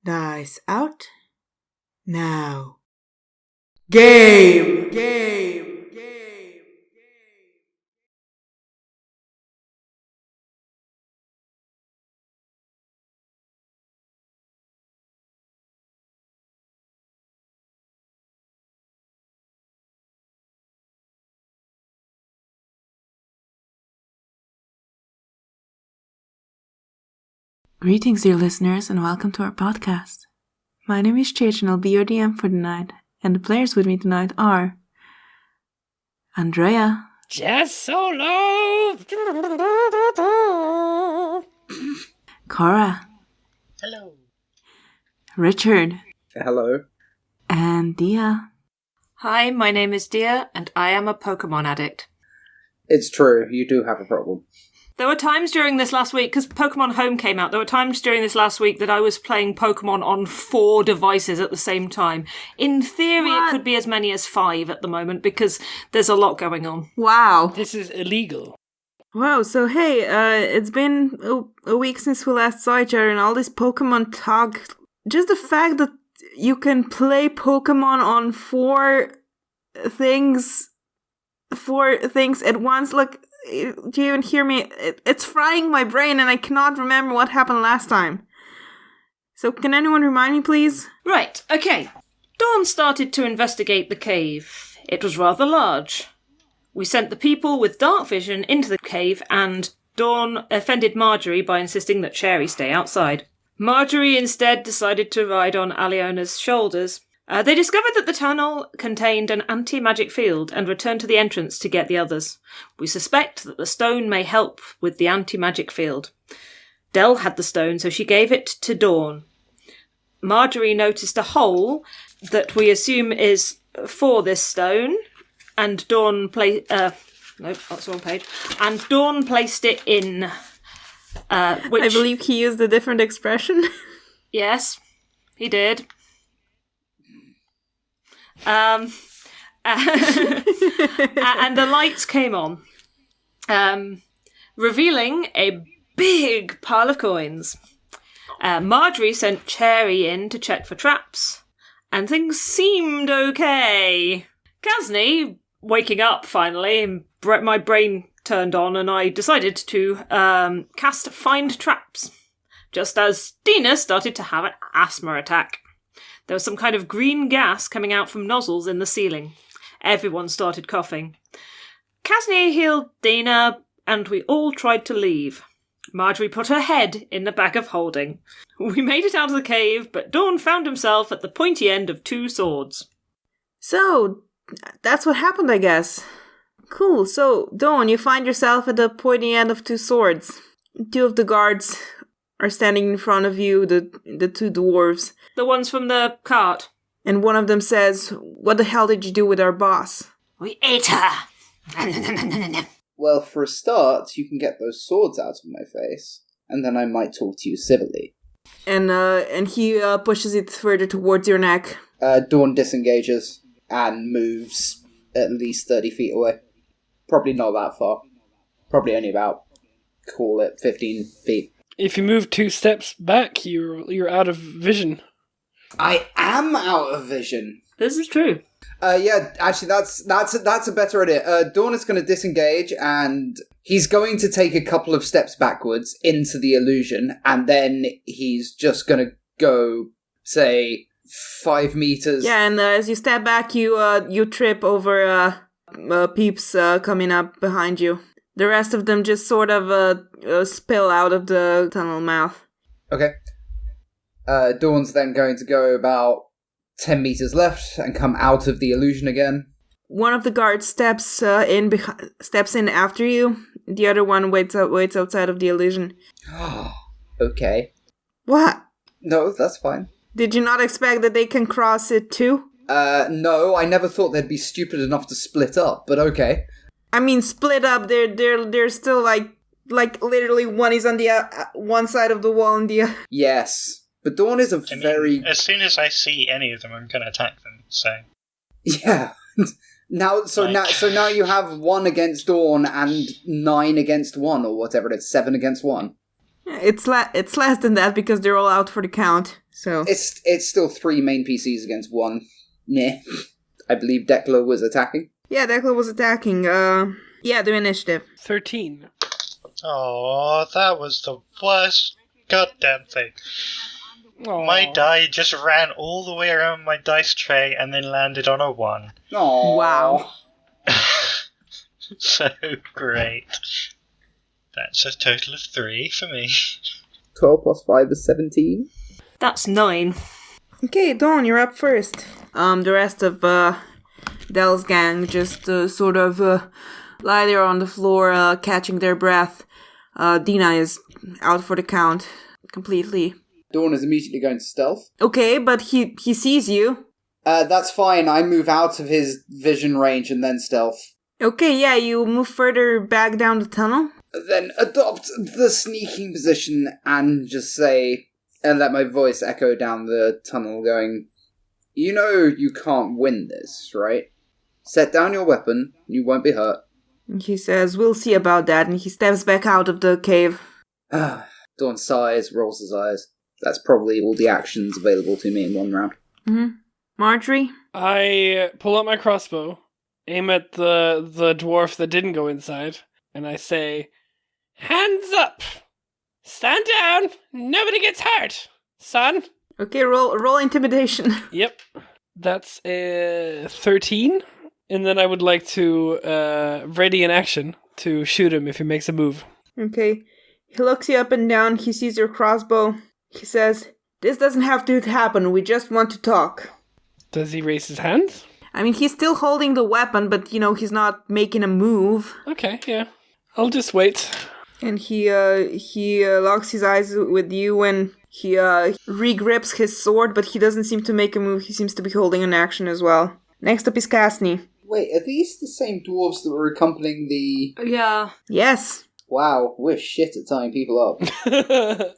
Dice out. Now. Game! Greetings, dear listeners, and welcome to our podcast. My name is Chairy and I'll be your DM for tonight, and the players with me tonight are Andrea. Just Solo! Cora. Hello. Richard. Hello. And Dia. Hi, my name is Dia, and I am a Pokemon addict. It's true, you do have a problem. There were times during this last week, because Pokemon Home came out, there were times during this last week that I was playing Pokemon on 4 devices at the same time. In theory, It could be as many as 5 at the moment, because there's a lot going on. Wow. This is illegal. Wow, so hey, it's been a week since we last saw each other and all this Pokemon talk. Just the fact that you can play Pokemon on 4 things at once, like, do you even hear me? It's frying my brain and I cannot remember what happened last time. So can anyone remind me, please? Right, okay. Dawn started to investigate the cave. It was rather large. We sent the people with dark vision into the cave, and Dawn offended Marjorie by insisting that Chairy stay outside. Marjorie instead decided to ride on Aliona's shoulders. They discovered that the tunnel contained an anti-magic field and returned to the entrance to get the others. We suspect that the stone may help with the anti-magic field. Dell had the stone, so she gave it to Dawn. Marjorie noticed a hole that we assume is for this stone, and Dawn nope, that's the wrong page. And Dawn placed it in. Which I believe he used a different expression. Yes, he did. And the lights came on, revealing a big pile of coins. Marjorie sent Chairy in to check for traps, and things seemed okay. Kasny, waking up finally, my brain turned on, and I decided to cast Find Traps, just as Dina started to have an asthma attack. There was some kind of green gas coming out from nozzles in the ceiling. Everyone started coughing. Kasny healed Dina, and we all tried to leave. Marjorie put her head in the bag of holding. We made it out of the cave, but Dawn found himself at the pointy end of 2 swords. So, that's what happened, I guess. Cool, so, Dawn, you find yourself at the pointy end of 2 swords. 2 of the guards are standing in front of you, the 2 dwarves. The ones from the cart. And one of them says, "What the hell did you do with our boss?" We ate her. Well, for a start, you can get those swords out of my face, and then I might talk to you civilly. And he pushes it further towards your neck. Dawn disengages and moves at least 30 feet away. Probably not that far. Probably only about, call it, 15 feet. If you move 2 steps back, you're out of vision. I am out of vision. This is true. Yeah, actually, that's a better idea. Dawn is going to disengage, and he's going to take a couple of steps backwards into the illusion, and then he's just going to go, say, 5 meters. Yeah, and as you step back, you trip over peeps coming up behind you. The rest of them just sort of spill out of the tunnel mouth. Okay. Dawn's then going to go about 10 meters left and come out of the illusion again. One of the guards steps in after you. The other one waits outside of the illusion. Okay. What? No, that's fine. Did you not expect that they can cross it too? No, I never thought they'd be stupid enough to split up, but okay. I mean, split up. They're still like literally one is on the one side of the wall and the. Yes, but Dawn is very. As soon as I see any of them, I'm going to attack them. So. Yeah. Now you have 1 against Dawn and 9 against 1, or whatever it is, 7 against 1. It's less than that because they're all out for the count. So It's still 3 main PCs against 1. Yeah. I believe Dekla was attacking. yeah, Declan was attacking. Yeah, the initiative. 13. Oh, that was the worst goddamn thing. Aw. My die just ran all the way around my dice tray and then landed on a 1. Oh Wow. So great. That's a total of 3 for me. 12 plus 5 is 17. That's 9. Okay, Dawn, you're up first. The rest of Dell's gang just sort of lie there on the floor, catching their breath. Dina is out for the count completely. Dawn is immediately going to stealth. Okay, but he sees you. That's fine. I move out of his vision range and then stealth. Okay, yeah, you move further back down the tunnel. Then adopt the sneaking position and just say, and let my voice echo down the tunnel going, you know you can't win this, right? Set down your weapon, you won't be hurt. And he says, we'll see about that, and he steps back out of the cave. Dawn sighs, rolls his eyes. That's probably all the actions available to me in one round. Mm-hmm. Marjorie? I pull out my crossbow, aim at the dwarf that didn't go inside, and I say, hands up! Stand down! Nobody gets hurt! Son? Okay, roll intimidation. Yep. That's a 13. And then I would like to ready an action to shoot him if he makes a move. Okay. He looks you up and down, he sees your crossbow. He says, this doesn't have to happen, we just want to talk. Does he raise his hands? I mean, he's still holding the weapon, but, he's not making a move. Okay, yeah. I'll just wait. And he locks his eyes with you and he re-grips his sword, but he doesn't seem to make a move. He seems to be holding an action as well. Next up is Casney. Wait, are these the same dwarves that were accompanying the... Yeah. Yes. Wow, we're shit at tying people up.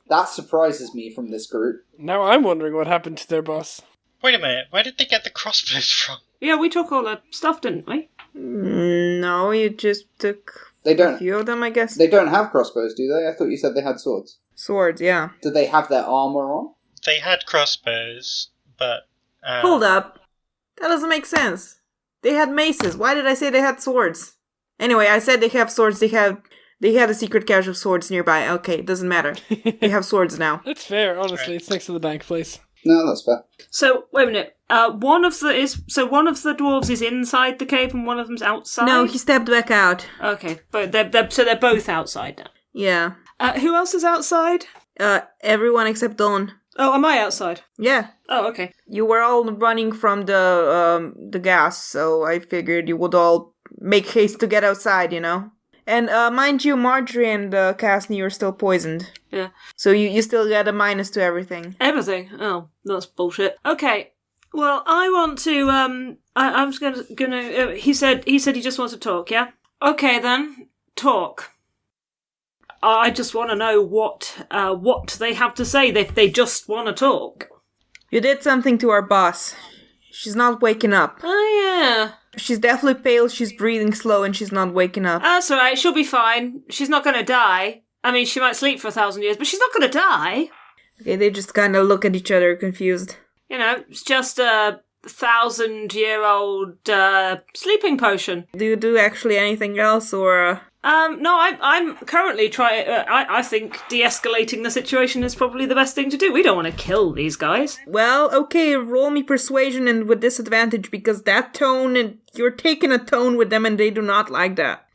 That surprises me from this group. Now I'm wondering what happened to their boss. Wait a minute, where did they get the crossbows from? Yeah, we took all the stuff, didn't we? No, you just took They a don't. few of them, I guess. They don't have crossbows, do they? I thought you said they had swords. Swords, yeah. Do they have their armor on? They had crossbows, but... Hold up. That doesn't make sense. They had maces. Why did I say they had swords? Anyway, I said they have swords. They had a secret cache of swords nearby. Okay, it doesn't matter. They have swords now. That's fair, honestly. It's next to the bank place. No, that's fair. So, wait a minute. One of the dwarves is inside the cave and one of them's outside? No, he stepped back out. Okay, but they're both outside now. Yeah. Who else is outside? Everyone except Dawn. Oh, am I outside? Yeah. Oh, okay. You were all running from the gas, so I figured you would all make haste to get outside, And mind you, Marjorie and Casney, you're still poisoned. Yeah. So you still get a minus to everything. Everything? Oh, that's bullshit. Okay. Well, I want to, I'm just gonna, he said he just wants to talk, yeah? Okay then, talk. I just want to know what they have to say. They just want to talk. You did something to our boss. She's not waking up. Oh, yeah. She's deathly pale, she's breathing slow, and she's not waking up. That's alright, she'll be fine. She's not going to die. I mean, she might sleep for 1,000 years, but she's not going to die. Okay, they just kind of look at each other, confused. It's just a 1,000-year-old sleeping potion. Do you do actually anything else, or...? No, I'm currently trying... I think de-escalating the situation is probably the best thing to do. We don't want to kill these guys. Well, okay, roll me persuasion and with disadvantage, because that tone, and you're taking a tone with them and they do not like that.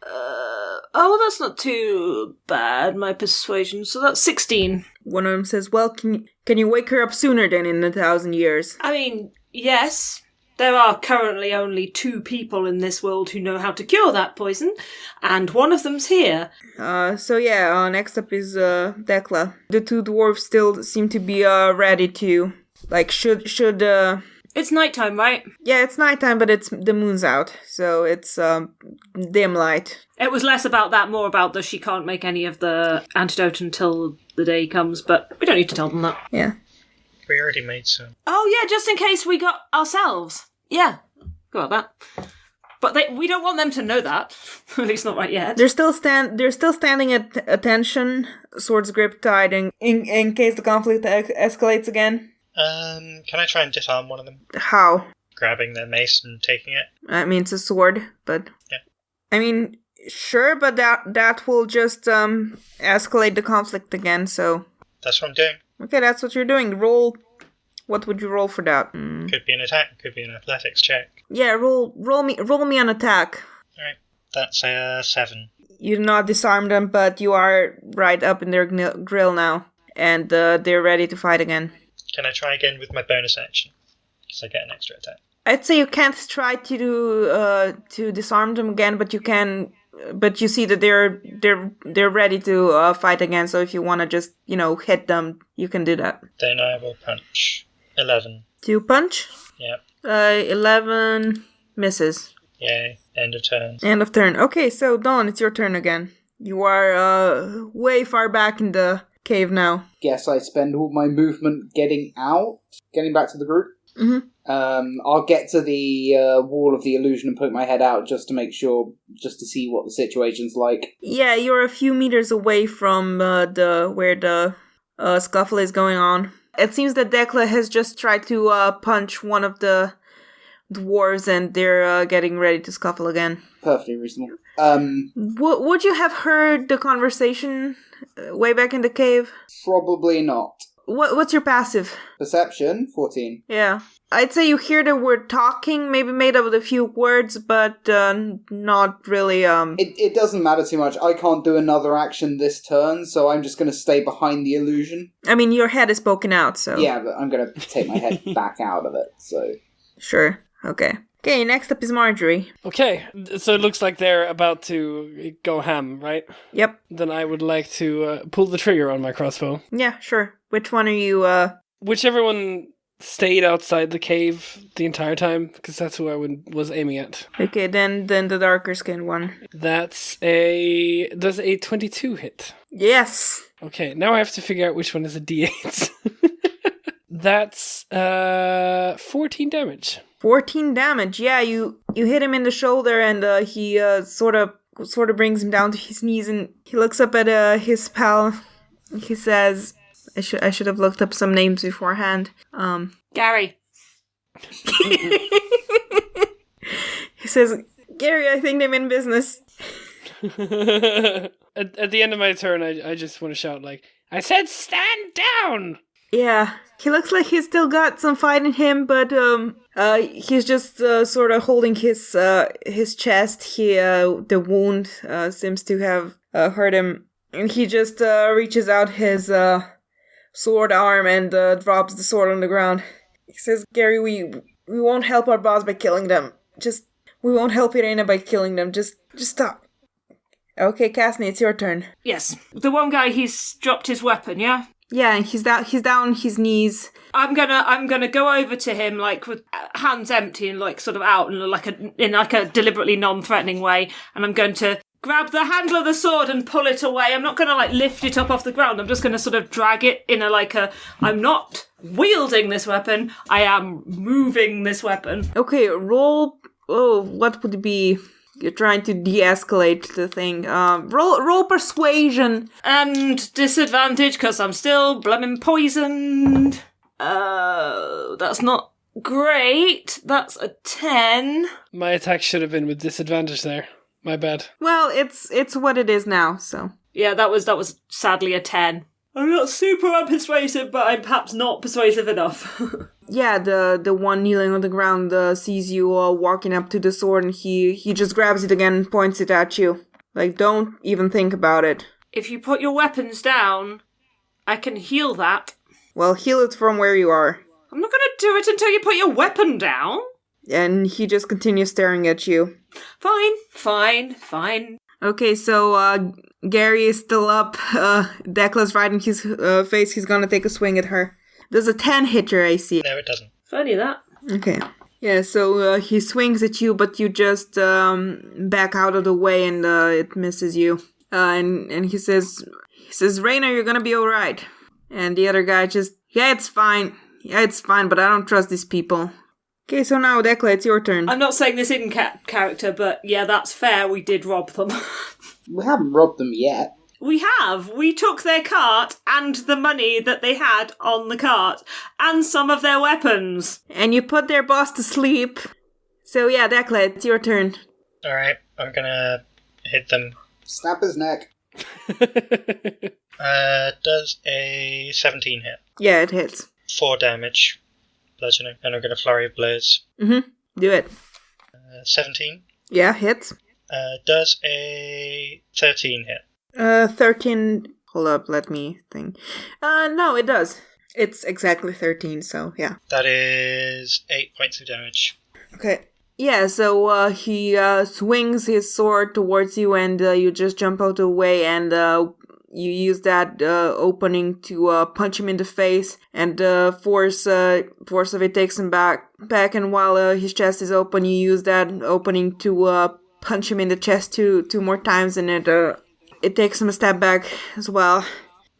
That's not too bad, my persuasion. So that's 16. One of them says, well, can you wake her up sooner than in 1,000 years? I mean, yes. There are currently only 2 people in this world who know how to cure that poison, and one of them's here. Next up is Dekla. The 2 dwarves still seem to be ready to, should It's nighttime, right? Yeah, it's nighttime, but the moon's out, so it's dim light. It was less about that, more about that she can't make any of the antidote until the day comes, but we don't need to tell them that. Yeah. We already made some. Oh, yeah, just in case we got ourselves. Yeah, got that. But we don't want them to know that. At least not right yet. They're still standing at attention, swords grip tied, in case the conflict escalates again. Can I try and disarm one of them? How? Grabbing their mace and taking it? I mean, it's a sword, but... Yeah. I mean, sure, but that will just escalate the conflict again, so... That's what I'm doing. Okay, that's what you're doing. Roll... What would you roll for that? Could be an attack, could be an athletics check. Yeah, roll me an attack. Alright, that's a 7. You do not disarm them, but you are right up in their grill now, and they're ready to fight again. Can I try again with my bonus action? Because I get an extra attack. I'd say you can't try to disarm them again, but you can. But you see that they're ready to fight again. So if you want to just hit them, you can do that. Then I will punch. 11. Do you punch? Yep. 11 misses. Yay. End of turn. End of turn. Okay, so Dawn, it's your turn again. You are way far back in the cave now. Guess I spend all my movement getting back to the group. Mm-hmm. I'll get to the wall of the illusion and poke my head out just to see what the situation's like. Yeah, you're a few meters away from where the scuffle is going on. It seems that Dekla has just tried to punch one of the dwarves, and they're getting ready to scuffle again. Perfectly reasonable. Would you have heard the conversation way back in the cave? Probably not. What's your passive? Perception, 14. Yeah. I'd say you hear the word talking, maybe made up with a few words, but not really, It doesn't matter too much. I can't do another action this turn, so I'm just going to stay behind the illusion. I mean, your head is poking out, so... Yeah, but I'm going to take my head back out of it, so... Sure. Okay. Okay, next up is Marjorie. Okay, so it looks like they're about to go ham, right? Yep. Then I would like to pull the trigger on my crossbow. Yeah, sure. Which one are you, Whichever one stayed outside the cave the entire time, because that's who I was aiming at. Okay, then the darker skinned one. Does a 22 hit? Yes! Okay, now I have to figure out which one is a d8. That's 14 damage. 14 damage. Yeah, you hit him in the shoulder, and he sort of brings him down to his knees, and he looks up at his pal. He says, I should have looked up some names beforehand. Gary. He says, Gary, I think they mean business. At the end of my turn, I just want to shout, I said stand down! Yeah, he looks like he's still got some fight in him, but he's just sort of holding his chest. The wound seems to have hurt him, and he just reaches out his sword arm and drops the sword on the ground. He says, "Gary, we won't help our boss by killing them. We won't help Irena by killing them. Just stop." Okay, Casney, it's your turn. Yes, the one guy, he's dropped his weapon, yeah? Yeah, he's down on his knees. I'm gonna go over to him with hands empty and sort of out and in a deliberately non-threatening way, and I'm going to grab the handle of the sword and pull it away. I'm not gonna lift it up off the ground. I'm just gonna sort of drag it in I'm not wielding this weapon. I am moving this weapon. Okay, roll. Oh, what would it be? You're trying to de-escalate the thing. Roll persuasion. And disadvantage, because I'm still blimmin' poisoned. That's not great. That's a 10. My attack should have been with disadvantage there. My bad. Well, it's what it is now, so. Yeah, that was sadly a 10. I'm not super unpersuasive, but I'm perhaps not persuasive enough. Yeah, the one kneeling on the ground sees you walking up to the sword, and he just grabs it again and points it at you. Don't even think about it. If you put your weapons down, I can heal that. Well, heal it from where you are. I'm not gonna do it until you put your weapon down. And he just continues staring at you. Fine. Okay, so Gary is still up. Decla's right in his face. He's gonna take a swing at her. Does a 10 hit your AC? No, it doesn't. Funny that. Okay. Yeah, so he swings at you, but you just back out of the way, and it misses you. And he says, Raina, you're gonna be alright. And the other guy just, yeah, it's fine, but I don't trust these people. Okay, so now, Declan, it's your turn. I'm not saying this in character, but yeah, that's fair. We did rob them. We haven't robbed them yet. We have. We took their cart and the money that they had on the cart and some of their weapons. And you put their boss to sleep. So yeah, Declan, it's your turn. Alright, I'm gonna hit them. Snap his neck. Does a 17 hit? Yeah, it hits. 4 damage. Bludgeoning. And I'm gonna flurry of blows. Do it. 17. Yeah, hits. Does a 13 hit? 13. Hold up, let me think. No, it does. It's exactly 13, so yeah. That is 8 points of damage. Okay. Yeah, so he swings his sword towards you, and you just jump out of the way, and you use that opening to punch him in the face, and force of it takes him back, and while his chest is open, you use that opening to punch him in the chest two more times, and it takes him a step back as well,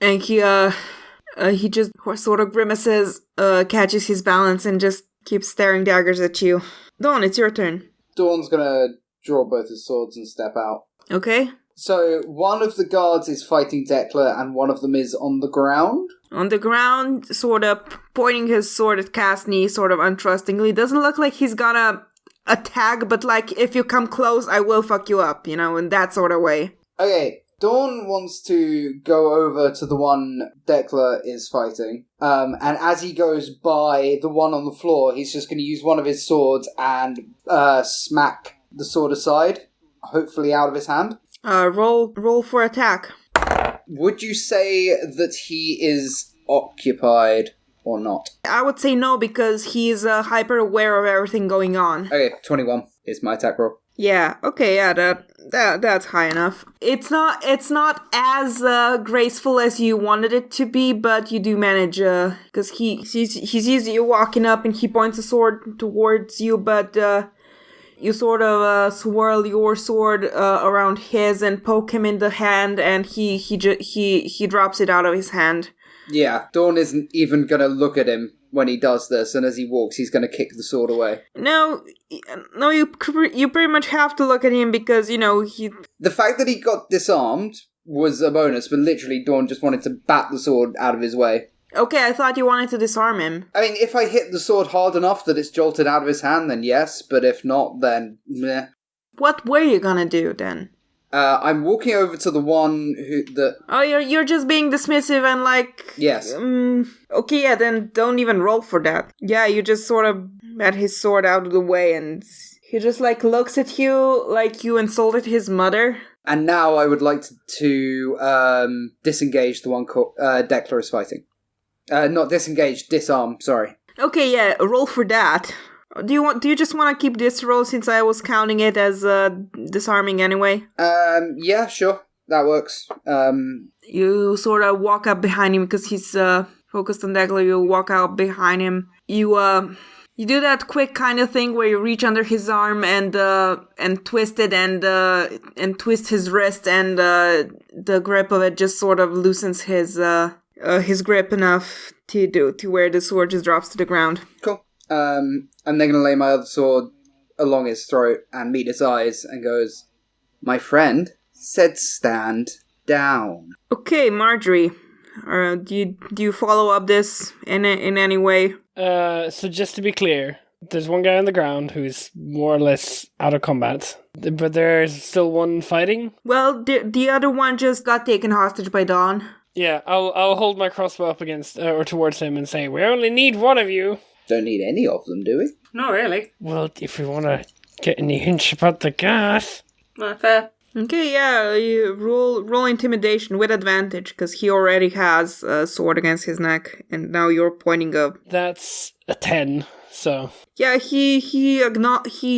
and he just sort of grimaces, catches his balance, and just keeps staring daggers at you. Dawn, it's your turn. Dawn's gonna draw both his swords and step out. Okay. So, one of the guards is fighting Dekla, and one of them is on the ground? On the ground, sort of pointing his sword at Casney, sort of untrustingly. Doesn't look like he's gonna attack, but like, if you come close, I will fuck you up, in that sort of way. Okay, Dawn wants to go over to the one Dekla is fighting, and as he goes by the one on the floor, he's just going to use one of his swords and smack the sword aside, hopefully out of his hand. Roll for attack. Would you say that he is occupied or not? I would say no, because he's hyper aware of everything going on. Okay, 21 is my attack roll. Yeah, okay, yeah, that's high enough. It's not as graceful as you wanted it to be, but you do manage, because he sees you walking up and he points a sword towards you, but you sort of swirl your sword around his and poke him in the hand, and he drops it out of his hand. Yeah, Dawn isn't even gonna look at him when he does this, and as he walks, he's gonna kick the sword away. No, you pretty much have to look at him because, he... The fact that he got disarmed was a bonus, but literally Dawn just wanted to bat the sword out of his way. Okay, I thought you wanted to disarm him. I mean, if I hit the sword hard enough that it's jolted out of his hand, then yes, but if not, then meh. What were you gonna do, then? I'm walking over to the one Oh, you're just being dismissive and like... Yes. Okay, yeah, then don't even roll for that. Yeah, you just sort of bat his sword out of the way, and he just like looks at you like you insulted his mother. And now I would like to disengage the one Dekla is fighting. Not disengage, disarm, sorry. Okay, yeah, roll for that. Do you just want to keep this roll since I was counting it as disarming anyway? Yeah, sure. That works. You sort of walk up behind him because he's focused on Dekla. You walk out behind him. You do that quick kind of thing where you reach under his arm and twist it and twist his wrist, and the grip of it just sort of loosens his grip enough to where the sword just drops to the ground. Cool. I'm then going to lay my other sword along his throat and meet his eyes and goes, "My friend said stand down." Okay, Marjorie, do you follow up this in any way? So just to be clear, there's one guy on the ground who's more or less out of combat, but there's still one fighting? Well, the other one just got taken hostage by Dawn. Yeah, I'll hold my crossbow up against or towards him and say, "We only need one of you." Don't need any of them, do we? Not really. Well, if we want to get any hints about the gas. Fair. Okay, yeah, you roll intimidation with advantage, because he already has a sword against his neck, and now you're pointing up. That's a 10, so... Yeah, he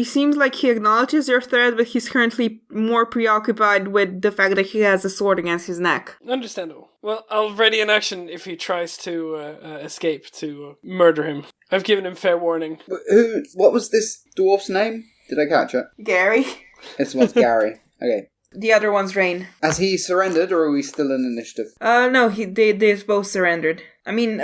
seems like he acknowledges your threat, but he's currently more preoccupied with the fact that he has a sword against his neck. Understandable. Well, I'll ready an action if he tries to escape to murder him. I've given him fair warning. What was this dwarf's name? Did I catch it? Gary. This one's Gary. Okay. The other one's Rain. Has he surrendered, or are we still in initiative? No, they've both surrendered. I mean,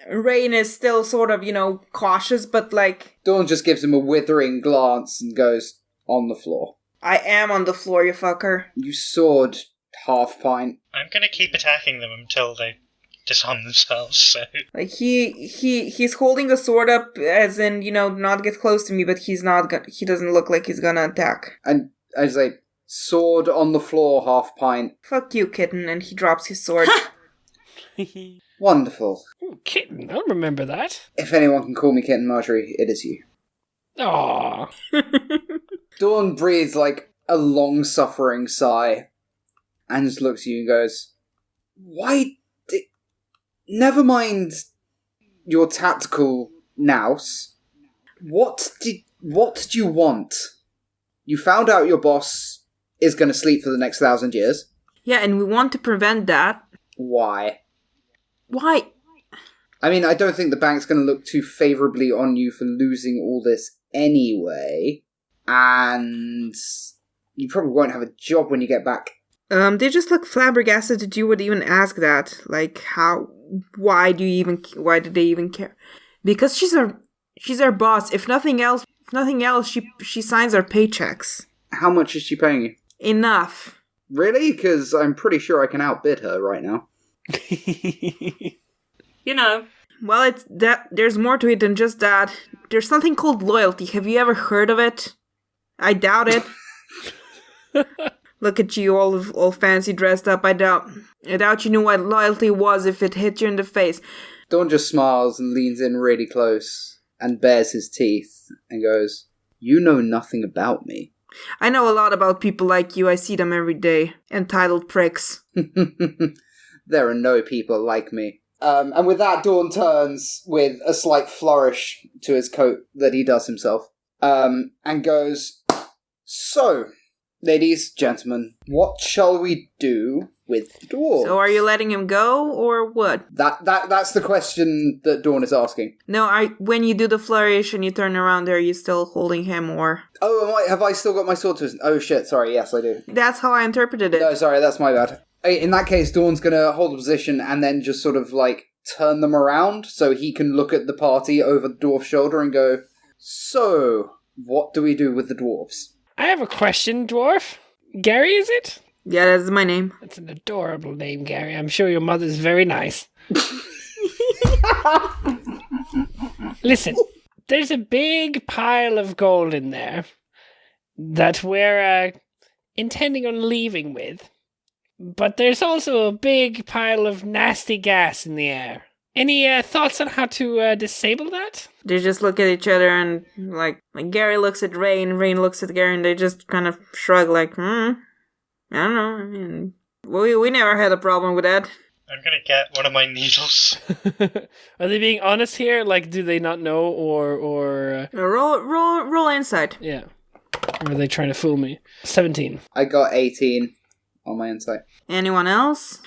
Rain is still sort of, cautious, but like, Dawn just gives him a withering glance and goes, on the floor. I am on the floor, you fucker. You sword, half pint. I'm gonna keep attacking them until they disarm themselves, so... Like, he's holding a sword up, as in, not get close to me, but he doesn't look like he's gonna attack. And I say, sword on the floor, half pint. Fuck you, kitten, and he drops his sword. Wonderful. Ooh, kitten, I'll remember that. If anyone can call me Kitten Marjorie, it is you. Aww. Dawn breathes like a long-suffering sigh and just looks at you and goes, Never mind your tactical nous. What did you want? You found out your boss is going to sleep for the next 1,000 years. Yeah, and we want to prevent that. Why? Why? I mean, I don't think the bank's going to look too favourably on you for losing all this anyway. And you probably won't have a job when you get back. They just look flabbergasted that you would even ask that. Like, why did they even care? Because she's our boss. If nothing else, she signs our paychecks. How much is she paying you? Enough. Really? Because I'm pretty sure I can outbid her right now. Well, it's that. There's more to it than just that. There's something called loyalty. Have you ever heard of it? I doubt it. Look at you, all fancy dressed up. I doubt you knew what loyalty was if it hit you in the face. Dawn just smiles and leans in really close and bares his teeth and goes, "You know nothing about me." I know a lot about people like you. I see them every day. Entitled pricks. There are no people like me. And with that, Dawn turns with a slight flourish to his coat that he does himself, and goes, "So, ladies, gentlemen, what shall we do with the dwarves?" So are you letting him go, or what? That's the question that Dawn is asking. No, when you do the flourish and you turn around, are you still holding him, or... Oh, have I still got my sword twist? Oh shit, sorry, yes I do. That's how I interpreted it. No, sorry, that's my bad. In that case, Dawn's gonna hold the position and then just sort of, like, turn them around so he can look at the party over the dwarf's shoulder and go, "So, what do we do with the dwarves?" I have a question, dwarf. Gary, is it? Yeah, that's my name. That's an adorable name, Gary. I'm sure your mother's very nice. Listen, there's a big pile of gold in there that we're intending on leaving with. But there's also a big pile of nasty gas in the air. Any thoughts on how to disable that? They just look at each other and, like Gary looks at Rain looks at Gary, and they just kind of shrug like, I don't know, I mean, we never had a problem with that. I'm gonna get one of my needles. Are they being honest here? Like, do they not know, or... Roll insight. Yeah. Or are they trying to fool me? 17. I got 18 on my insight. Anyone else?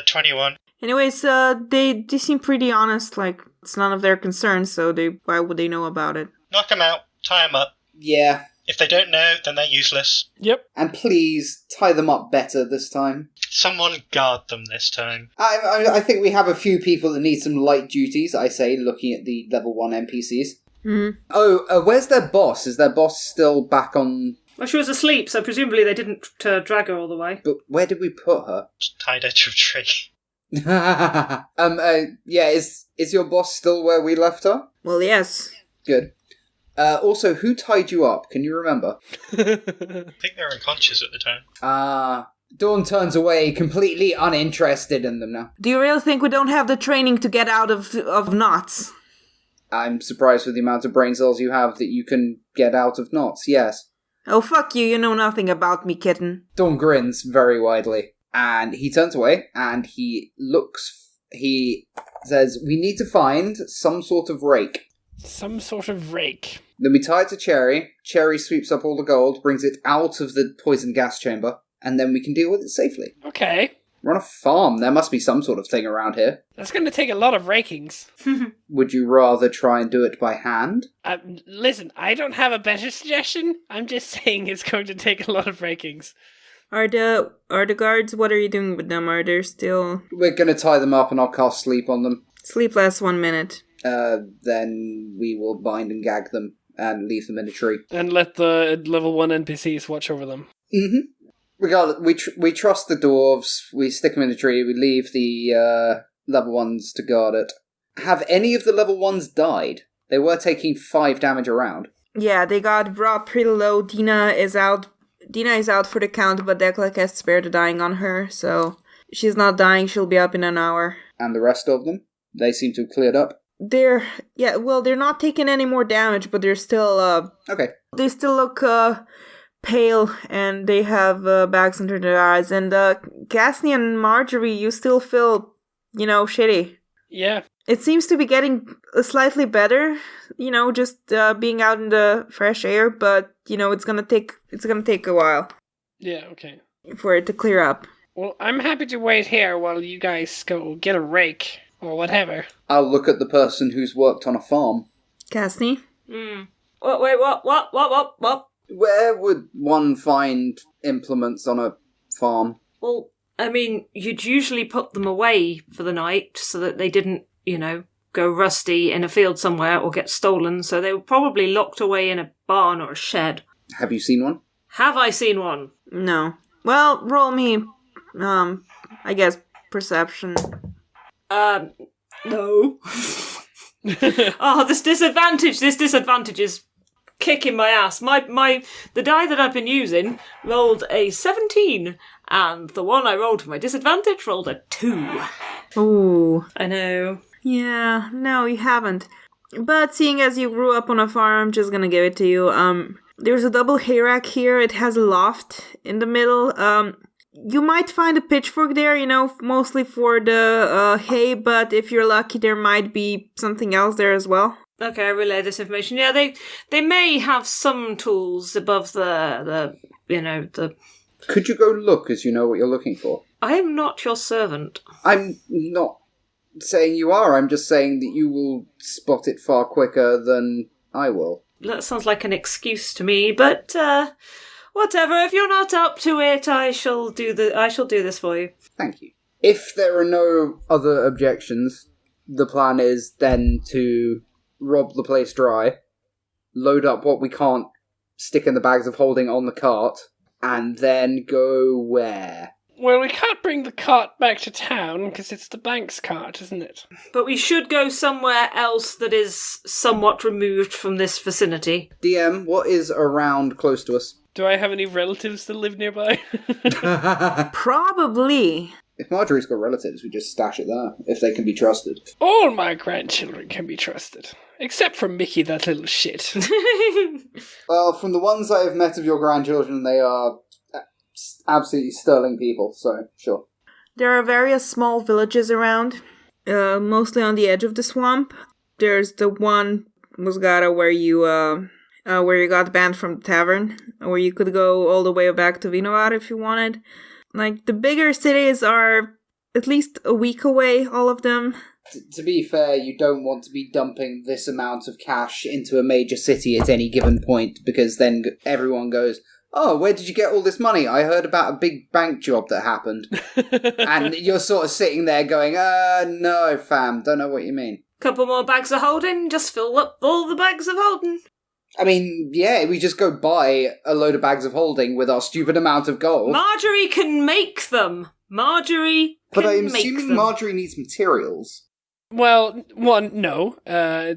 21. Anyways, they seem pretty honest, like, it's none of their concern, so why would they know about it? Knock them out. Tie them up. Yeah. If they don't know, then they're useless. Yep. And please, tie them up better this time. Someone guard them this time. I think we have a few people that need some light duties, I say, looking at the level 1 NPCs. Mm-hmm. Oh, where's their boss? Is their boss still back on... Well, she was asleep, so presumably they didn't drag her all the way. But where did we put her? Just tied her to a tree. Yeah, is your boss still where we left her? Well, yes. Good. Also, who tied you up? Can you remember? I think they were unconscious at the time. Dawn turns away, completely uninterested in them now. Do you really think we don't have the training to get out of knots? I'm surprised with the amount of brain cells you have that you can get out of knots, yes. Oh, fuck you know nothing about me, kitten. Dawn grins very widely, and he turns away, and he says, "We need to find some sort of rake." Some sort of rake. Then we tie it to Chairy. Chairy sweeps up all the gold, brings it out of the poison gas chamber, and then we can deal with it safely. Okay. We're on a farm. There must be some sort of thing around here. That's going to take a lot of rakings. Would you rather try and do it by hand? Listen, I don't have a better suggestion. I'm just saying it's going to take a lot of rakings. Are the guards, what are you doing with them? Are they still... We're going to tie them up and I'll cast sleep on them. Sleep lasts 1 minute. Then we will bind and gag them and leave them in a tree. And let the level 1 NPCs watch over them. Mm-hmm. Regardless, we trust the dwarves, we stick them in a tree, we leave the level 1s to guard it. Have any of the level 1s died? They were taking 5 damage a round. Yeah, they got brought pretty low. Dina is out for the count, but Declan has spared the dying on her, so she's not dying, she'll be up in an hour. And the rest of them? They seem to have cleared up. They're not taking any more damage, but they're still, Okay. they still look, pale, and they have, bags under their eyes. And, Gasney and Marjorie, you still feel, shitty. Yeah. It seems to be getting slightly better, just being out in the fresh air, but, it's gonna take a while. Yeah, okay. For it to clear up. Well, I'm happy to wait here while you guys go get a rake, or whatever. I'll look at the person who's worked on a farm. Casney? Wait, what? Where would one find implements on a farm? Well, I mean, you'd usually put them away for the night so that they didn't, go rusty in a field somewhere or get stolen, so they were probably locked away in a barn or a shed. Have you seen one? Have I seen one? No. Well, roll me, I guess, perception. No. Oh, this disadvantage is kicking my ass. The die that I've been using rolled a 17, and the one I rolled for my disadvantage rolled a 2. Ooh. I know. Yeah, no, you haven't. But seeing as you grew up on a farm, I'm just gonna give it to you. There's a double hay rack here. It has a loft in the middle. You might find a pitchfork there, mostly for the hay, but if you're lucky, there might be something else there as well. Okay, I relay this information. Yeah, they may have some tools above the. Could you go look as you know what you're looking for? I am not your servant. I'm not saying you are, I'm just saying that you will spot it far quicker than I will. That sounds like an excuse to me, but whatever. If you're not up to it, I shall do this for you. Thank you. If there are no other objections, the plan is then to rob the place dry, load up what we can't stick in the bags of holding on the cart, and then go where? Well, we can't bring the cart back to town, because it's the bank's cart, isn't it? But we should go somewhere else that is somewhat removed from this vicinity. DM, what is around close to us? Do I have any relatives that live nearby? Probably. If Marjorie's got relatives, we just stash it there, if they can be trusted. All my grandchildren can be trusted. Except for Mickey, that little shit. Well, from the ones I have met of your grandchildren, they are absolutely sterling people, so sure. There are various small villages around, mostly on the edge of the swamp. There's the one, Musgara, where you got banned from the tavern, where you could go all the way back to Vinovar if you wanted. Like, the bigger cities are at least a week away, all of them. To be fair, you don't want to be dumping this amount of cash into a major city at any given point, because then everyone goes, oh, where did you get all this money? I heard about a big bank job that happened. And you're sort of sitting there going, no, fam, don't know what you mean. Couple more bags of holding, just fill up all the bags of holding. I mean, yeah, we just go buy a load of bags of holding with our stupid amount of gold. Marjorie can make them. But I'm assuming Marjorie needs materials. Well, 1, no.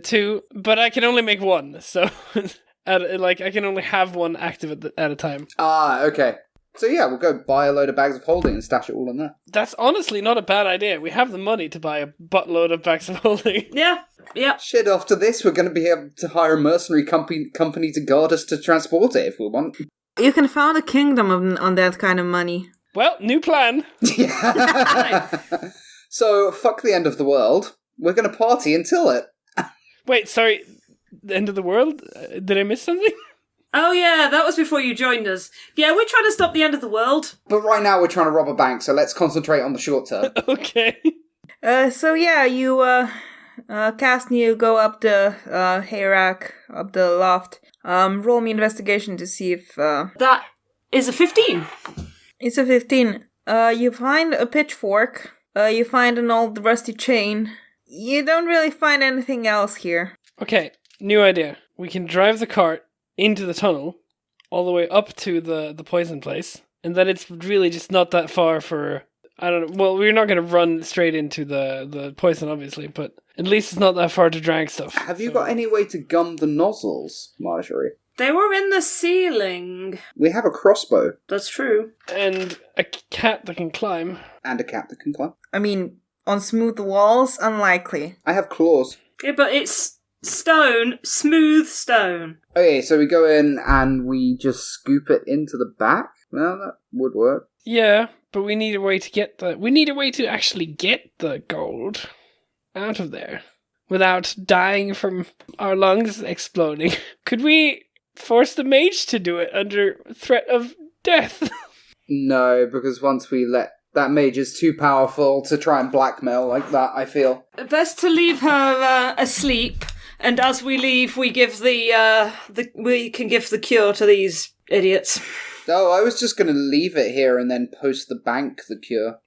2, but I can only make 1, so... I can only have 1 active at a time. Ah, okay. So yeah, we'll go buy a load of bags of holding and stash it all in there. That's honestly not a bad idea. We have the money to buy a buttload of bags of holding. Yeah. Shit, after this, we're going to be able to hire a mercenary company to guard us to transport it if we want. You can found a kingdom on that kind of money. Well, new plan. Yeah. So, fuck the end of the world. We're going to party until it. Wait, sorry. The end of the world? Did I miss something? Oh yeah, that was before you joined us. Yeah, we're trying to stop the end of the world. But right now we're trying to rob a bank, so let's concentrate on the short term. Okay. So yeah, you, cast and you go up the, hay rack, up the loft. Roll me investigation to see if, That is a 15. It's a 15. You find a pitchfork. You find an old rusty chain. You don't really find anything else here. Okay, new idea. We can drive the cart into the tunnel, all the way up to the poison place, and then it's really just not that far for... I don't know. Well, we're not going to run straight into the poison, obviously, but at least it's not that far to drag stuff. Have you got any way to gun the nozzles, Marjorie? They were in the ceiling. We have a crossbow. That's true. And a cat that can climb. And a cat that can climb. I mean, on smooth walls, unlikely. I have claws. Yeah, but it's stone, smooth stone. Okay, so we go in and we just scoop it into the back? Well, that would work. Yeah, but we need a way to get we need a way to actually get the gold out of there without dying from our lungs exploding. Could we force the mage to do it under threat of death? No, because once we let... That mage is too powerful to try and blackmail like that, I feel. Best to leave her asleep, and as we leave, we give we can give the cure to these idiots. Oh, I was just going to leave it here and then post the bank the cure.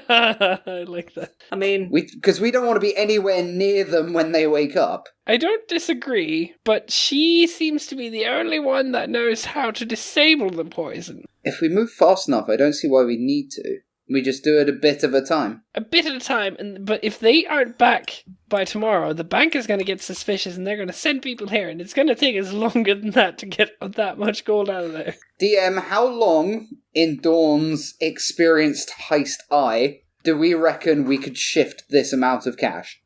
I like that. I mean... Because we don't want to be anywhere near them when they wake up. I don't disagree, but she seems to be the only one that knows how to disable the poison. If we move fast enough, I don't see why we need to. We just do it a bit of a time. A bit at a time, but if they aren't back by tomorrow, the bank is going to get suspicious and they're going to send people here, and it's going to take us longer than that to get that much gold out of there. DM, how long, in Dawn's experienced heist eye, do we reckon we could shift this amount of cash?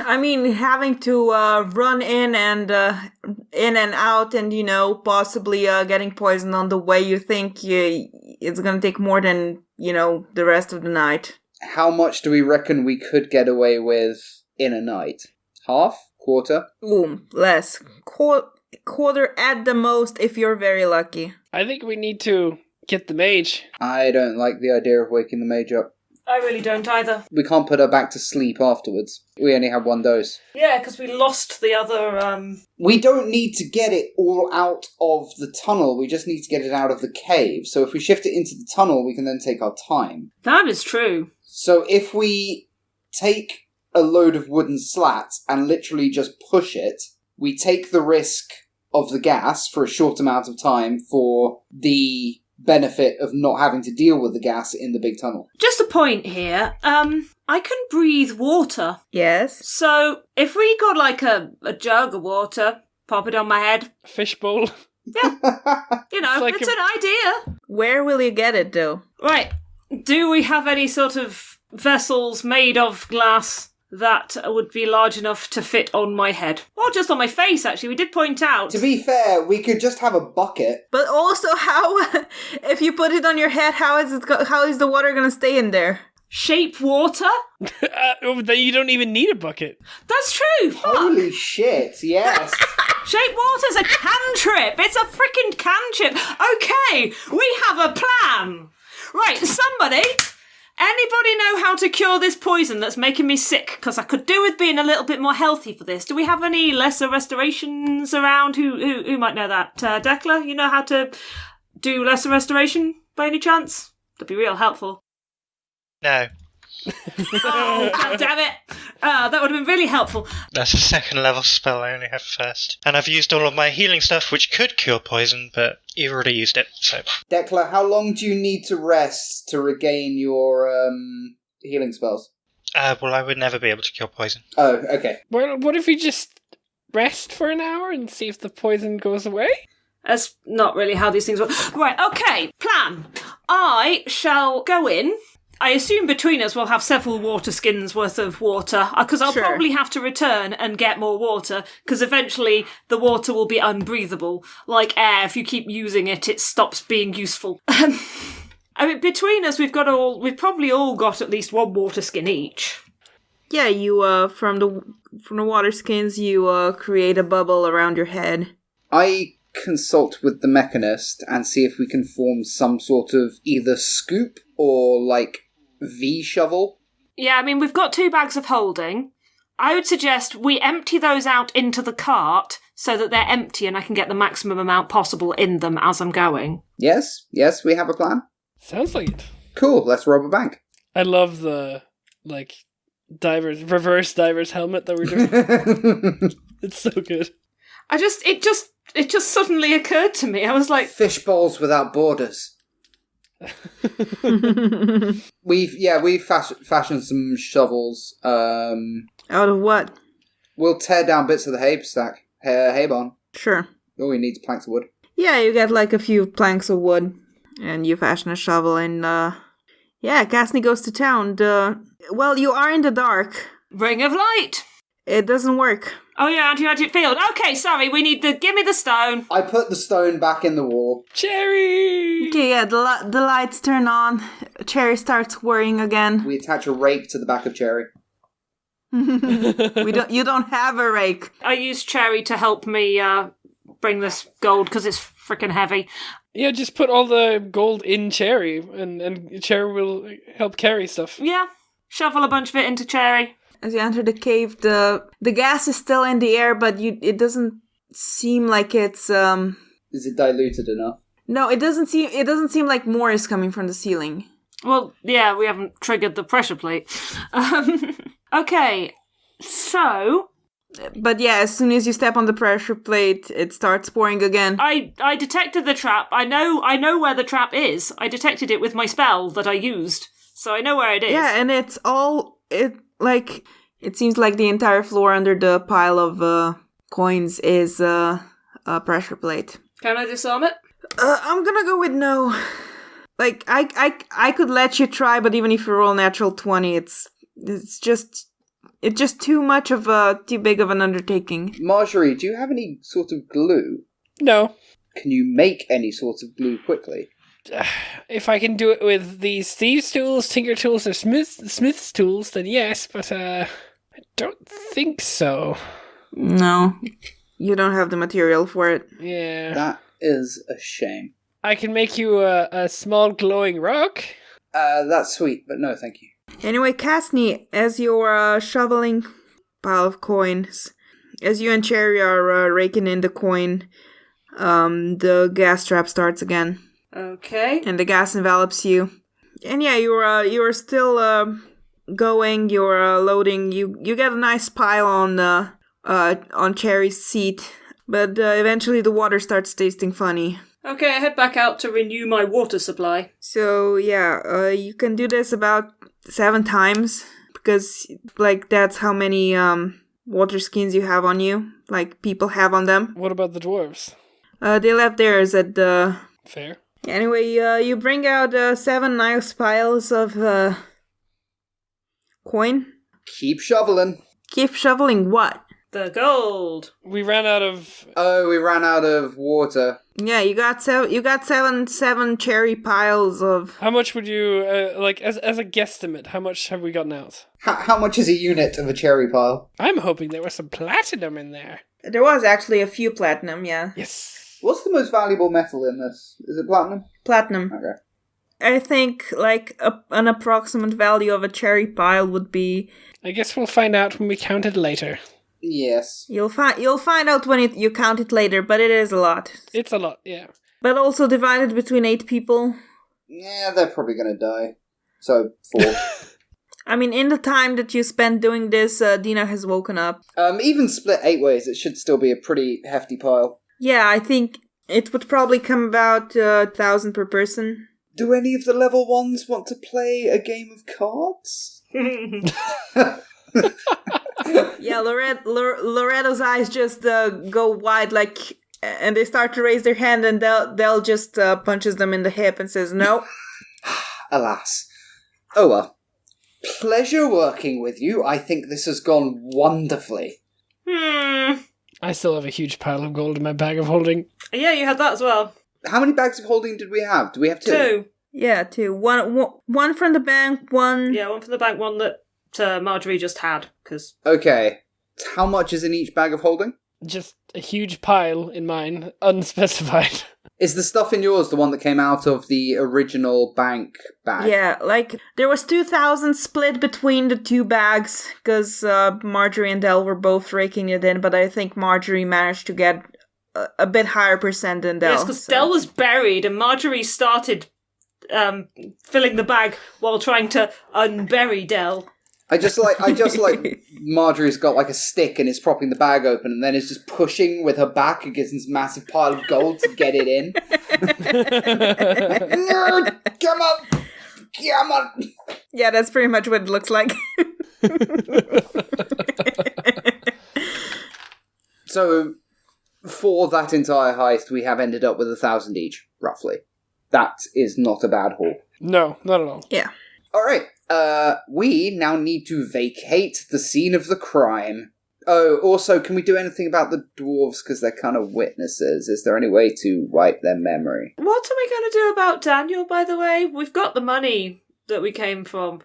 I mean, having to run in and out, and possibly getting poisoned on the way, you think it's gonna take more than the rest of the night. How much do we reckon we could get away with in a night? Half? Quarter? Ooh, less. Quarter at the most if you're very lucky. I think we need to get the mage. I don't like the idea of waking the mage up. I really don't either. We can't put her back to sleep afterwards. We only have one dose. Yeah, because we lost the other, We don't need to get it all out of the tunnel, we just need to get it out of the cave. So if we shift it into the tunnel, we can then take our time. That is true. So if we take a load of wooden slats and literally just push it, we take the risk of the gas for a short amount of time for the benefit of not having to deal with the gas in the big tunnel. Just a point here. I can breathe water. Yes. So if we got like a jug of water, pop it on my head. Fishbowl. Yeah. It's an idea. Where will you get it, though? Right. Do we have any sort of vessels made of glass that would be large enough to fit on my head? Or just on my face, actually. We did point out... To be fair, we could just have a bucket. But also, how, if you put it on your head, how is the water going to stay in there? Shape water? Then you don't even need a bucket. That's true! Fuck. Holy shit, yes. Shape water's a cantrip! It's a freaking cantrip! Okay, we have a plan! Right, somebody... Anybody know how to cure this poison that's making me sick? Because I could do with being a little bit more healthy for this. Do we have any lesser restorations around? Who might know that? Decla, you know how to do lesser restoration by any chance? That'd be real helpful. No. Oh, God damn it! That would have been really helpful. That's a second level spell, I only have first. And I've used all of my healing stuff, which could cure poison, but you've already used it, so... Decla, how long do you need to rest to regain your healing spells? Well, I would never be able to cure poison. Oh, okay. Well, what if we just rest for an hour and see if the poison goes away? That's not really how these things work. Right, okay, plan. I shall go in. I assume between us we'll have several water skins worth of water, because I'll probably have to return and get more water, because eventually the water will be unbreathable. Like air, if you keep using it, it stops being useful. I mean, between us we've probably all got at least one water skin each. Yeah, you, from the water skins, you, create a bubble around your head. I consult with the mechanist and see if we can form some sort of either scoop or, V-shovel? Yeah, I mean, we've got 2 bags of holding. I would suggest we empty those out into the cart so that they're empty and I can get the maximum amount possible in them as I'm going. Yes, we have a plan. Sounds like it. Cool, let's rob a bank. I love the, reverse diver's helmet that we're doing. It's so good. It just suddenly occurred to me. I was like, Fish bowls without borders. We've fashioned some shovels. Out of what? We'll tear down bits of the hay barn. Sure. All we need is planks of wood. Yeah, you get like a few planks of wood, and you fashion a shovel, and Casney goes to town. Well, you are in the dark. ring of light. It doesn't work. Oh yeah, anti-magic field. Okay, sorry, give me the stone. I put the stone back in the wall. Cherry! Okay, yeah, the lights turn on. Cherry starts whirring again. We attach a rake to the back of Cherry. You don't have a rake. I use Cherry to help me bring this gold because it's freaking heavy. Yeah, just put all the gold in Cherry, and Cherry will help carry stuff. Yeah, shovel a bunch of it into Cherry. As you enter the cave, the gas is still in the air, but it doesn't seem like it's Is it diluted enough? No, it doesn't seem like more is coming from the ceiling. Well, yeah, we haven't triggered the pressure plate. Okay, so But yeah, as soon as you step on the pressure plate, it starts pouring again. I detected the trap. I know where the trap is. I detected it with my spell that I used, so I know where it is. Yeah, and it seems like the entire floor under the pile of coins is a pressure plate. Can I disarm it? I'm gonna go with no. Like I could let you try, but even if you roll natural 20, it's just too big of an undertaking. Marjorie, do you have any sort of glue? No. Can you make any sort of glue quickly? If I can do it with these thieves' tools, tinker tools, or smith's tools, then yes, but I don't think so. No, you don't have the material for it. Yeah. That is a shame. I can make you a small glowing rock. That's sweet, but no, thank you. Anyway, Casney, as you're shoveling pile of coins, as you and Cherry are raking in the coin, the gas trap starts again. Okay. And the gas envelops you. And yeah, you're still going. You're loading. You get a nice pile on Cherry's seat, but eventually the water starts tasting funny. Okay, I head back out to renew my water supply. So yeah, you can do this about 7 times because that's how many water skins you have on you, like people have on them. What about the dwarves? They left theirs at the. Fair. Anyway, you bring out 7 nice piles of coin. Keep shoveling. Keep shoveling what? The gold. We ran out of... Oh, we ran out of water. Yeah, you got seven cherry piles of... How much would you, as a guesstimate, how much have we gotten out? How much is a unit of a cherry pile? I'm hoping there was some platinum in there. There was actually a few platinum, yeah. Yes. What's the most valuable metal in this? Is it platinum? Platinum. Okay. I think, an approximate value of a cherry pile would be... I guess we'll find out when we count it later. Yes. You'll find out when you count it later, but it is a lot. It's a lot, yeah. But also divided between 8 people. Yeah, they're probably gonna die. So, 4. I mean, in the time that you spent doing this, Dina has woken up. Even split 8 ways, it should still be a pretty hefty pile. Yeah, I think it would probably come about 1,000 per person. Do any of the level 1s want to play a game of cards? Yeah, Loretta's eyes just go wide, and they start to raise their hand, and they'll just punches them in the hip and says no. Alas. Oh well. Pleasure working with you. I think this has gone wonderfully. I still have a huge pile of gold in my bag of holding. Yeah, you had that as well. How many bags of holding did we have? Do we have 2? 2. Yeah, 2. One from the bank, one... Yeah, one from the bank, one that Marjorie just had, because... Okay. How much is in each bag of holding? Just a huge pile in mine, unspecified. Is the stuff in yours the one that came out of the original bank bag? Yeah, there was 2,000 split between the 2 bags, because Marjorie and Del were both raking it in, but I think Marjorie managed to get a bit higher percent than Del. Yes, because Del was buried, and Marjorie started filling the bag while trying to unbury Del. I just like Marjorie's got like a stick and is propping the bag open and then is just pushing with her back against this massive pile of gold to get it in. Come on! Come on! Yeah, that's pretty much what it looks like. So, for that entire heist, we have ended up with 1,000 each, roughly. That is not a bad haul. No, not at all. Yeah. Alright, we now need to vacate the scene of the crime. Oh, also, can we do anything about the dwarves, because they're kind of witnesses? Is there any way to wipe their memory? What are we going to do about Daniel, by the way? We've got the money that we came from.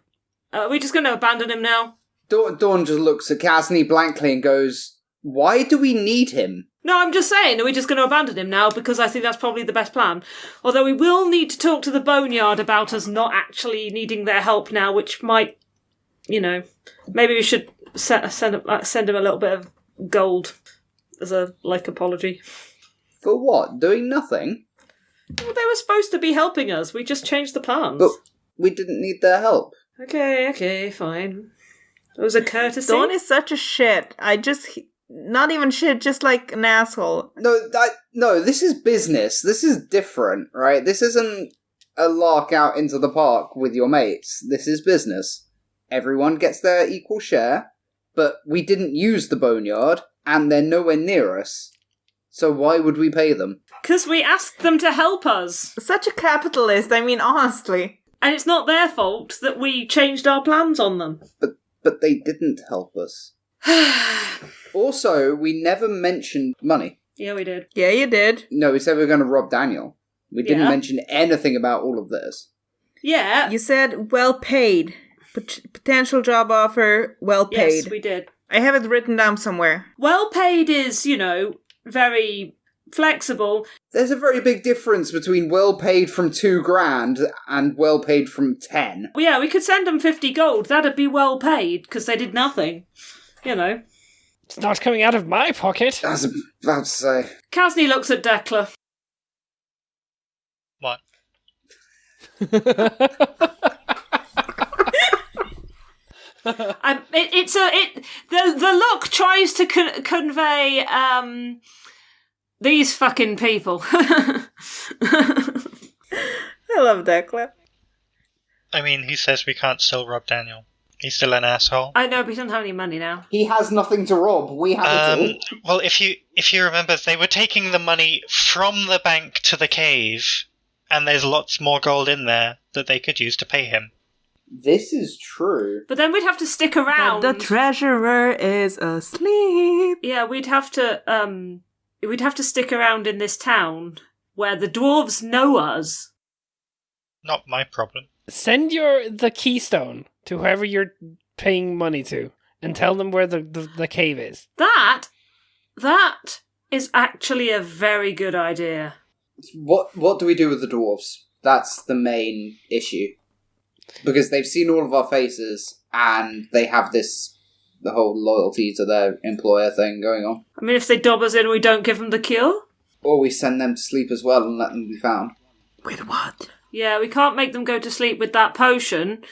Are we just going to abandon him now? Dawn just looks at Casney blankly and goes, why do we need him? No, I'm just saying, are we just going to abandon him now? Because I think that's probably the best plan. Although we will need to talk to the Boneyard about us not actually needing their help now, which might, maybe we should send him a little bit of gold as a, apology. For what? Doing nothing? Well, they were supposed to be helping us. We just changed the plans. But we didn't need their help. Okay, fine. It was a courtesy. Dawn is such a shit. Not even shit, just like an asshole. No, this is business. This is different, right? This isn't a lark out into the park with your mates. This is business. Everyone gets their equal share, but we didn't use the Boneyard, and they're nowhere near us. So why would we pay them? Because we asked them to help us. Such a capitalist, I mean, honestly. And it's not their fault that we changed our plans on them. But they didn't help us. Also, we never mentioned money. Yeah, we did. Yeah, you did. No, we said we were going to rob Daniel. We didn't Yeah. mention anything about all of this. Yeah. You said well paid. Potential job offer, well paid. Yes, we did. I have it written down somewhere. Well paid is, very flexible. There's a very big difference between well paid from $2,000 and well paid from 10. Well, yeah, we could send them 50 gold. That'd be well paid, because they did nothing. It's not coming out of my pocket. I was about to say. Casney looks at Declan. What? The look tries to convey these fucking people. I love that clip. I mean, he says we can't still rob Daniel. He's still an asshole. I know, but he doesn't have any money now. He has nothing to rob. We have it all. Well, if you remember, they were taking the money from the bank to the cave, and there's lots more gold in there that they could use to pay him. This is true. But then we'd have to stick around. But the treasurer is asleep. Yeah, we'd have to stick around in this town where the dwarves know us. Not my problem. Send the keystone to whoever you're paying money to and tell them where the cave is. That is actually a very good idea. What do we do with the dwarves? That's the main issue. Because they've seen all of our faces, and they have the whole loyalty to their employer thing going on. I mean, if they dob us in, we don't give them the cure? Or we send them to sleep as well and let them be found. Wait, what? Yeah, we can't make them go to sleep with that potion,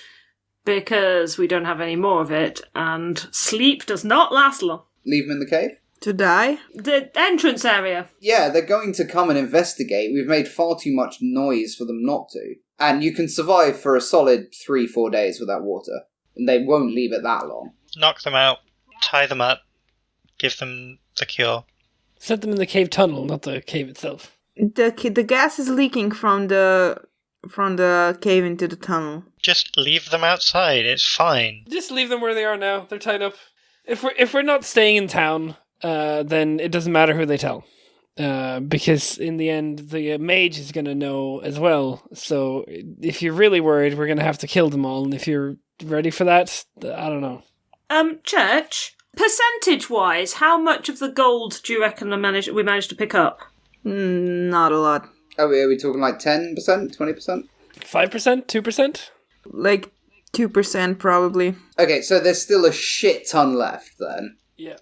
because we don't have any more of it, and sleep does not last long. Leave them in the cave? To die? The entrance area. Yeah, they're going to come and investigate. We've made far too much noise for them not to. And you can survive for a solid 3-4 days without water. And they won't leave it that long. Knock them out, tie them up, give them the cure. Set them in the cave tunnel, not the cave itself. The gas is leaking from the cave into the tunnel. Just leave them outside, it's fine. Just leave them where they are now. They're tied up. If we're not staying in town, then it doesn't matter who they tell. Because in the end, the mage is going to know as well. So if you're really worried, we're going to have to kill them all. And if you're ready for that, I don't know. Church, percentage-wise, how much of the gold do you reckon we managed to pick up? Not a lot. Are we talking like 10%, 20%? 5%? 2%? Like 2% probably. Okay, so there's still a shit ton left then. Yeah.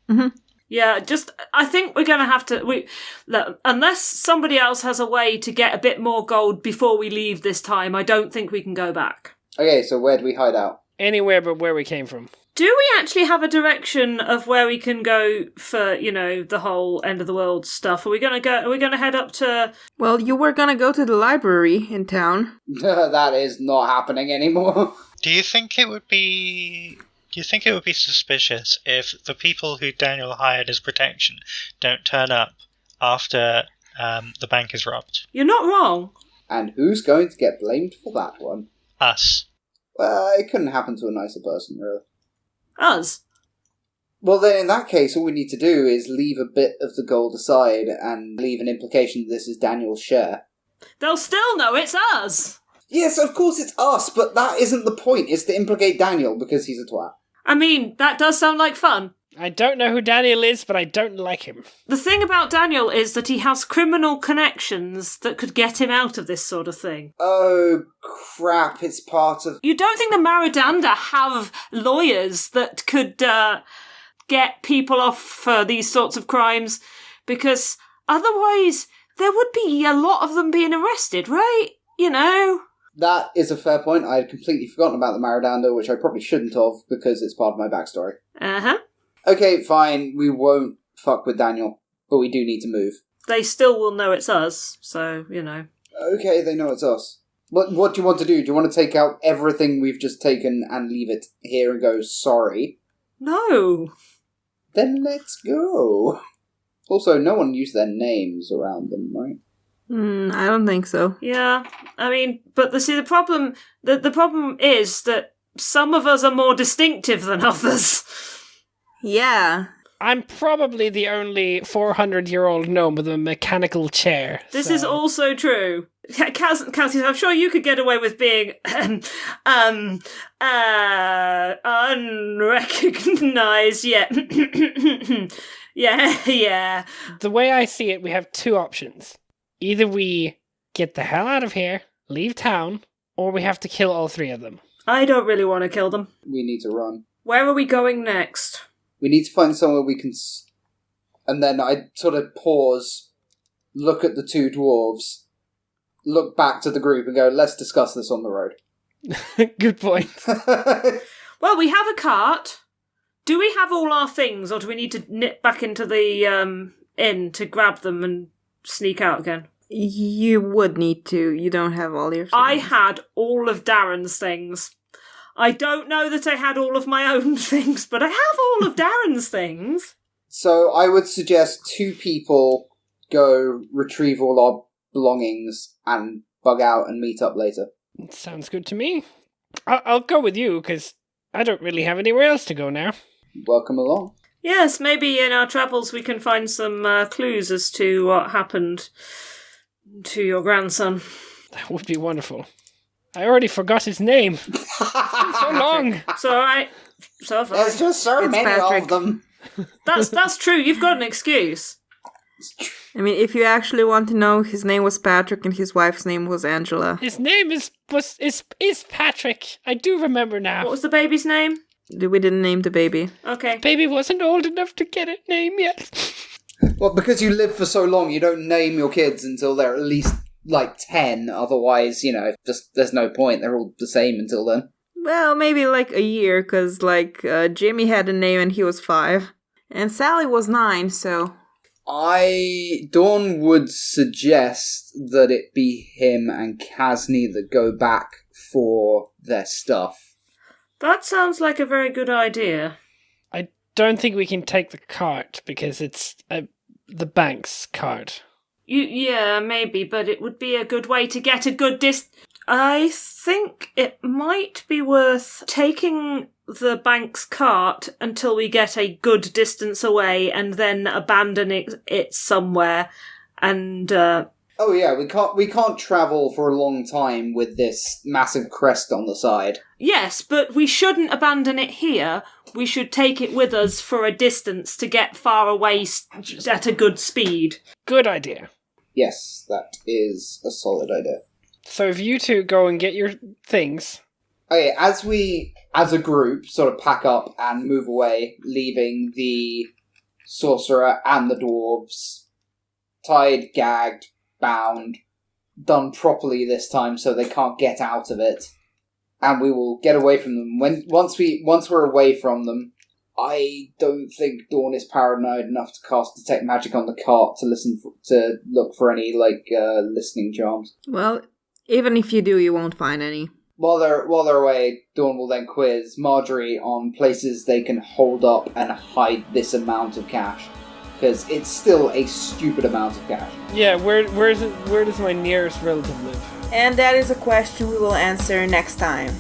Mm-hmm. Yeah, I think we're going to have to... Look, unless somebody else has a way to get a bit more gold before we leave this time, I don't think we can go back. Okay, so where do we hide out? anywhere but where we came from. Do we actually have a direction of where we can go for, the whole end of the world stuff? Are we gonna head up to... Well, you were gonna go to the library in town. That is not happening anymore. Do you think it would be suspicious if the people who Daniel hired as protection don't turn up after the bank is robbed? You're not wrong. And who's going to get blamed for that one? Us. Well, it couldn't happen to a nicer person, really. Us. Well, then in that case, all we need to do is leave a bit of the gold aside and leave an implication that this is Daniel's share. They'll still know it's us! Yes, of course it's us, but that isn't the point. It's to implicate Daniel because he's a twat. I mean, that does sound like fun. I don't know who Daniel is, but I don't like him. The thing about Daniel is that he has criminal connections that could get him out of this sort of thing. Oh, crap, it's part of... You don't think the Maradanda have lawyers that could get people off for these sorts of crimes? Because otherwise, there would be a lot of them being arrested, right? That is a fair point. I had completely forgotten about the Maradanda, which I probably shouldn't have, because it's part of my backstory. Uh-huh. Okay, fine, we won't fuck with Daniel, but we do need to move. They still will know it's us, so, Okay, they know it's us. What do you want to do? Do you want to take out everything we've just taken and leave it here and go, sorry? No. Then let's go. Also, no one used their names around them, right? I don't think so. Yeah, I mean, but the problem is that some of us are more distinctive than others. Yeah. I'm probably the only 400-year-old gnome with a mechanical chair. This is also true. Cassie, I'm sure you could get away with being unrecognized yet. Yeah. The way I see it, we have two options. Either we get the hell out of here, leave town, or we have to kill all three of them. I don't really want to kill them. We need to run. Where are we going next? We need to find somewhere we can... And then I sort of pause, look at the two dwarves, look back to the group and go, let's discuss this on the road. Good point. Well, we have a cart. Do we have all our things, or do we need to nip back into the inn to grab them and sneak out again? You would need to. You don't have all your things. I had all of Darren's things. I don't know that I had all of my own things, but I have all of Darren's things. So I would suggest two people go retrieve all our belongings and bug out and meet up later. Sounds good to me. I'll go with you, because I don't really have anywhere else to go now. Welcome along. Yes, maybe in our travels we can find some clues as to what happened to your grandson. That would be wonderful. I already forgot his name. It's been so long. It's alright. So far. There's just so It's many Patrick. of them. That's true, you've got an excuse. I mean, if you actually want to know, his name was Patrick and his wife's name was Angela. His name is Patrick. I do remember now. What was the baby's name? We didn't name the baby. Okay. Baby wasn't old enough to get a name yet. Well, because you live for so long, you don't name your kids until they're at least, 10. Otherwise, just there's no point. They're all the same until then. Well, maybe a year, because Jimmy had a name and he was 5. And Sally was 9, so... Dawn would suggest that it be him and Kasni that go back for their stuff. That sounds like a very good idea. I don't think we can take the cart, because it's the bank's cart. Yeah, maybe, but it would be a good way to get a good I think it might be worth taking the bank's cart until we get a good distance away and then abandoning it somewhere and... Oh yeah, we can't travel for a long time with this massive crest on the side. Yes, but we shouldn't abandon it here. We should take it with us for a distance to get far away at a good speed. Good idea. Yes, that is a solid idea. So if you two go and get your things... Okay, as we, as a group, sort of pack up and move away, leaving the sorcerer and the dwarves tied, gagged, bound, done properly this time so they can't get out of it, and we will get away from them. Once we're away from them, I don't think Dawn is paranoid enough to cast Detect Magic on the cart to look for any listening charms. Well, even if you do, you won't find any. While they're away, Dawn will then quiz Marjorie on places they can hold up and hide this amount of cash, because it's still a stupid amount of cash. Yeah, where does my nearest relative live? And that is a question we will answer next time.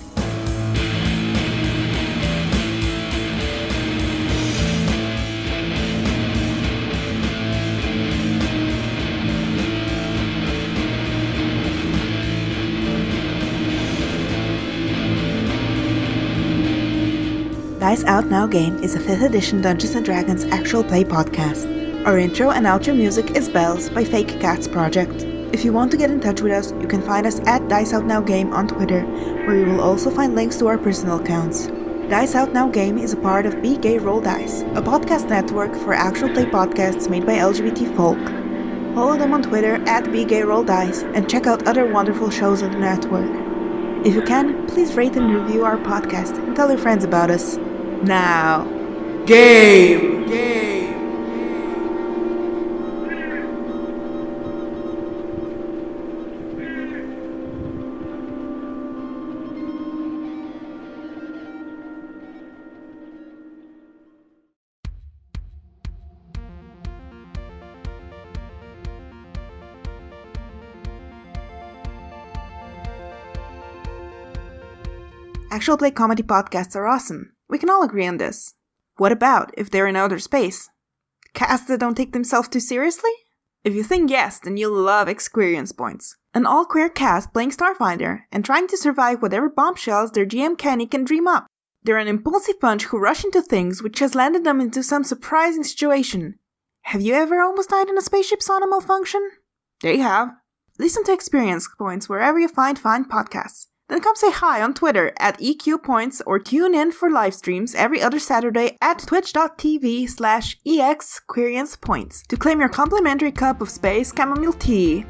Dice Out Now Game is a 5th edition Dungeons & Dragons actual play podcast. Our intro and outro music is Bells by Fake Cats Project. If you want to get in touch with us, you can find us at Dice Out Now Game on Twitter, where you will also find links to our personal accounts. Dice Out Now Game is a part of a.k.a. Roll Dice, a podcast network for actual play podcasts made by LGBT folk. Follow them on Twitter at a.k.a. Roll Dice and check out other wonderful shows on the network. If you can, please rate and review our podcast and tell your friends about us. Now, game! Actual play comedy podcasts are awesome. We can all agree on this. What about if they're in outer space? Casts that don't take themselves too seriously? If you think yes, then you'll love Experience Points. An all-queer cast playing Starfinder and trying to survive whatever bombshells their GM Kenny can dream up. They're an impulsive bunch who rush into things which has landed them into some surprising situation. Have you ever almost died in a spaceship's on a malfunction? There you have. Listen to Experience Points wherever you find fine podcasts. Then come say hi on Twitter at EQPoints or tune in for live streams every other Saturday at twitch.tv/EXquariancePoints to claim your complimentary cup of space chamomile tea.